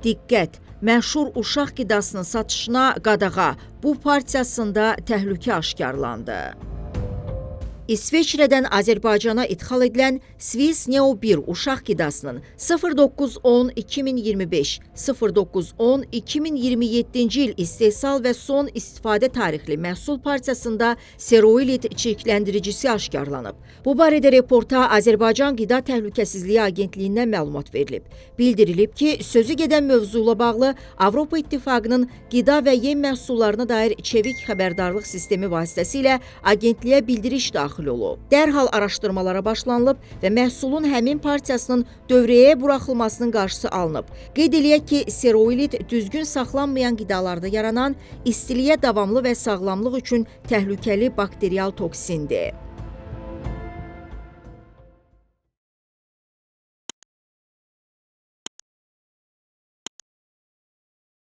Diqqət! Məşhur uşaq qidasının satışına qadağa. Bu partiyasında təhlükə aşkarlandı. İsveçrədən Azərbaycana idxal edilən Swiss Neo 1 uşaq qidasının 09-10-2025, 09-10-2027-ci il istehsal və son istifadə tarixli məhsul partiyasında steroid çirkləndiricisi aşkarlanıb. Bu barədə reporta Azərbaycan Qida Təhlükəsizliyi Agentliyindən məlumat verilib. Bildirilib ki, sözü gedən mövzuyla bağlı Avropa İttifaqının qida və yem məhsullarına dair çevik xəbərdarlıq sistemi vasitəsilə agentliyə bildiriş daxil olub. Dərhal araşdırmalara başlanılıb və məhsulun həmin partiyasının dövrəyə buraxılmasının qarşısı alınıb. Qeyd eləyək ki, steroid düzgün saxlanmayan qidalarda yaranan istiliyə davamlı və sağlamlıq üçün təhlükəli bakterial toksindir.